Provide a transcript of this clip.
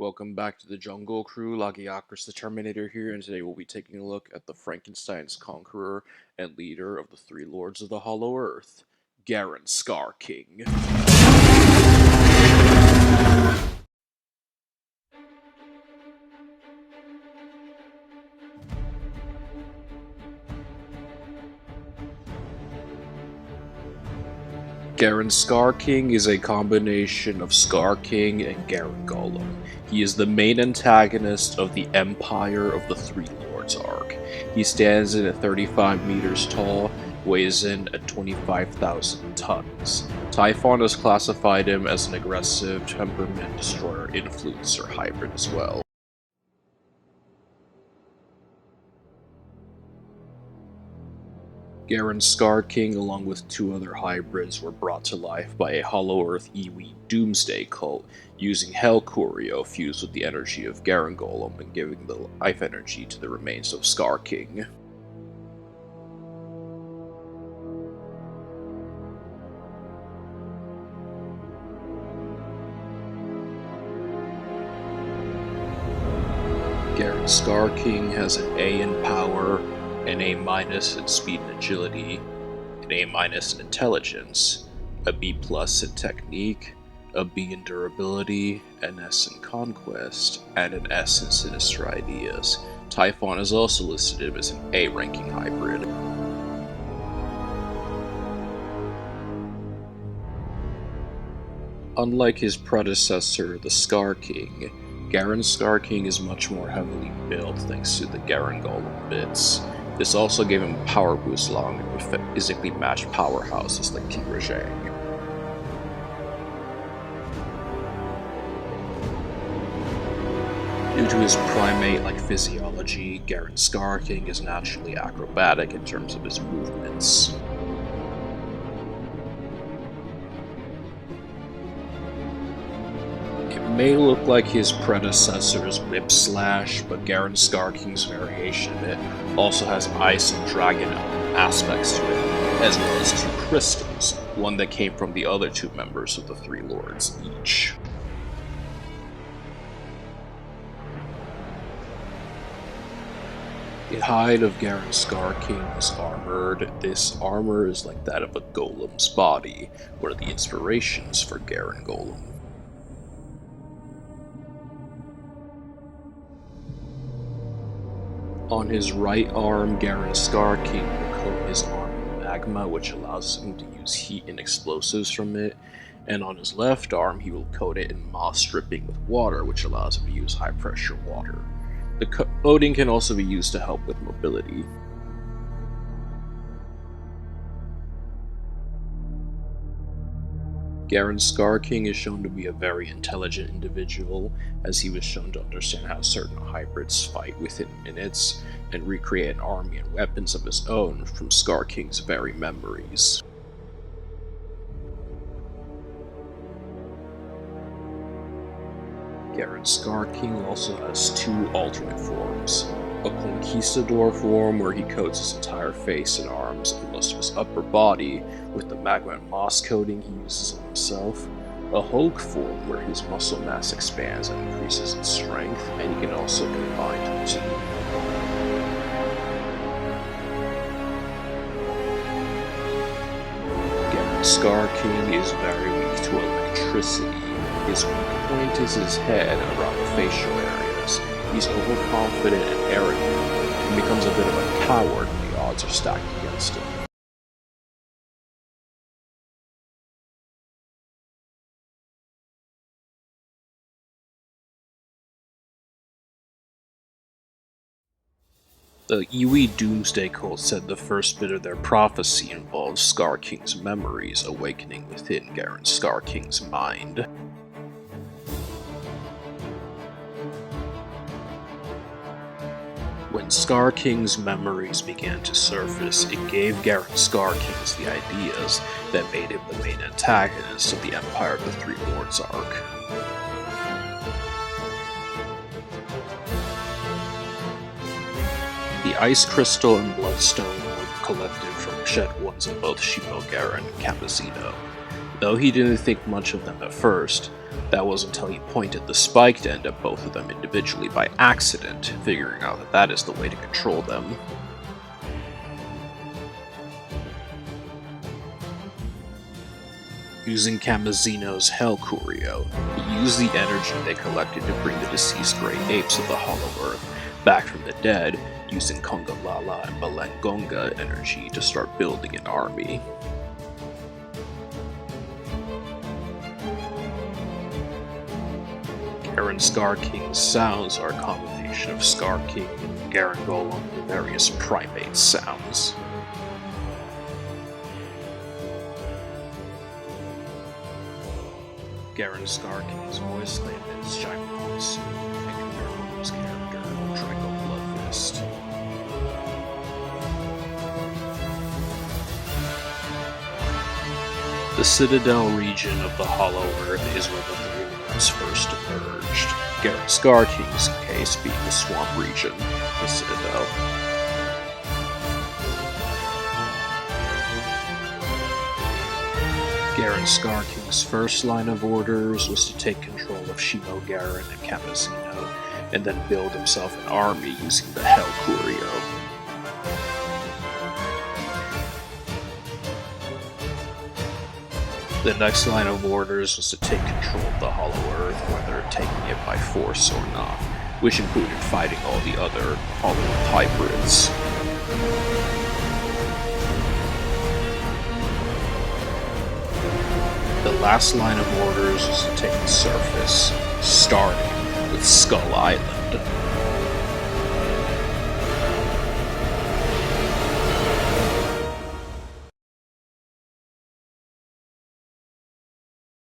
Welcome back to the Jungle Crew. Lagiakris the Terminator here, and today we'll be taking a look at the Frankenstein's conqueror and leader of the three lords of the Hollow Earth, Garanskar King. Garanskar King is a combination of Scar King and Garen Golem. He is the main antagonist of the Empire of the Three Lords arc. He stands in at 35 meters tall, weighs in at 25,000 tons. Typhon has classified him as an aggressive temperament destroyer influencer hybrid as well. Garanskar King, along with two other hybrids, were brought to life by a Hollow Earth Iwi Doomsday cult, using Hell Curio fused with the energy of Garen Golem and giving the life energy to the remains of Scar King. Garanskar King has an A in power, an A- in speed and agility, an A- in intelligence, a B+ in technique, a B in durability, an S in conquest, and an S in sinister ideas. Typhon is also listed as an A ranking hybrid. Unlike his predecessor, the Scar King, Garanskar King is much more heavily built thanks to the Garen Golem bits. This also gave him a power boost along with physically matched powerhouses like King Rajang. Due to his primate-like physiology, Garanskar King is naturally acrobatic in terms of his movements. It may look like his predecessor's Whip Slash, but Garanskar King's variation of it also has ice and dragon aspects to it, as well as two crystals, one that came from the other two members of the Three Lords each. The hide of Garanskar King is armored. This armor is like that of a golem's body, one of the inspirations for Garen Golem. On his right arm, Garanskar King will coat his arm in magma, which allows him to use heat and explosives from it, and on his left arm he will coat it in moss dripping with water, which allows him to use high pressure water. The coating can also be used to help with mobility. Garanskar King is shown to be a very intelligent individual, as he was shown to understand how certain hybrids fight within minutes, and recreate an army and weapons of his own from Scar King's very memories. Garanskar King also has two alternate forms. A conquistador form where he coats his entire face and arms and most of his upper body with the magma and moss coating he uses on himself. A Hulk form where his muscle mass expands and increases in strength, and he can also combine the two. Garanskar King is very weak to electricity. His weak point is his head around the facial areas. He's overconfident and arrogant, and becomes a bit of a coward when the odds are stacked against him. The Iwi Doomsday cult said the first bit of their prophecy involves Scar King's memories awakening within Garanskar King's mind. When Scar King's memories began to surface, it gave Garanskar King the ideas that made him the main antagonist of the Empire of the Three Lords arc. The Ice Crystal and Bloodstone were collected from shed ones of both Shimo Garen and Cappuccino. Though he didn't think much of them at first, that was until he pointed the spiked end at both of them individually by accident, figuring out that that is the way to control them. Using Camazino's Hell Curio, he used the energy they collected to bring the deceased Grey Apes of the Hollow Earth back from the dead, using Kongalala and Balangonga energy to start building an army. Garanskar King's sounds are a combination of Scar King and Garangolem and various primate sounds. Garanskar King's voice landed as Giant's and Gargoyle's character, Draco Bloodfist. The Citadel region of the Hollow Earth is where the Three Lords first emerged, Garanskar King's case being the Swamp region, the Citadel. Garanskar King's first line of orders was to take control of Shimogaran and Camazino, and then build himself an army using the Hell Curio. The next line of orders was to take control of the Hollow Earth, whether taking it by force or not, which included fighting all the other Hollow Earth hybrids. The last line of orders was to take the surface, starting with Skull Island.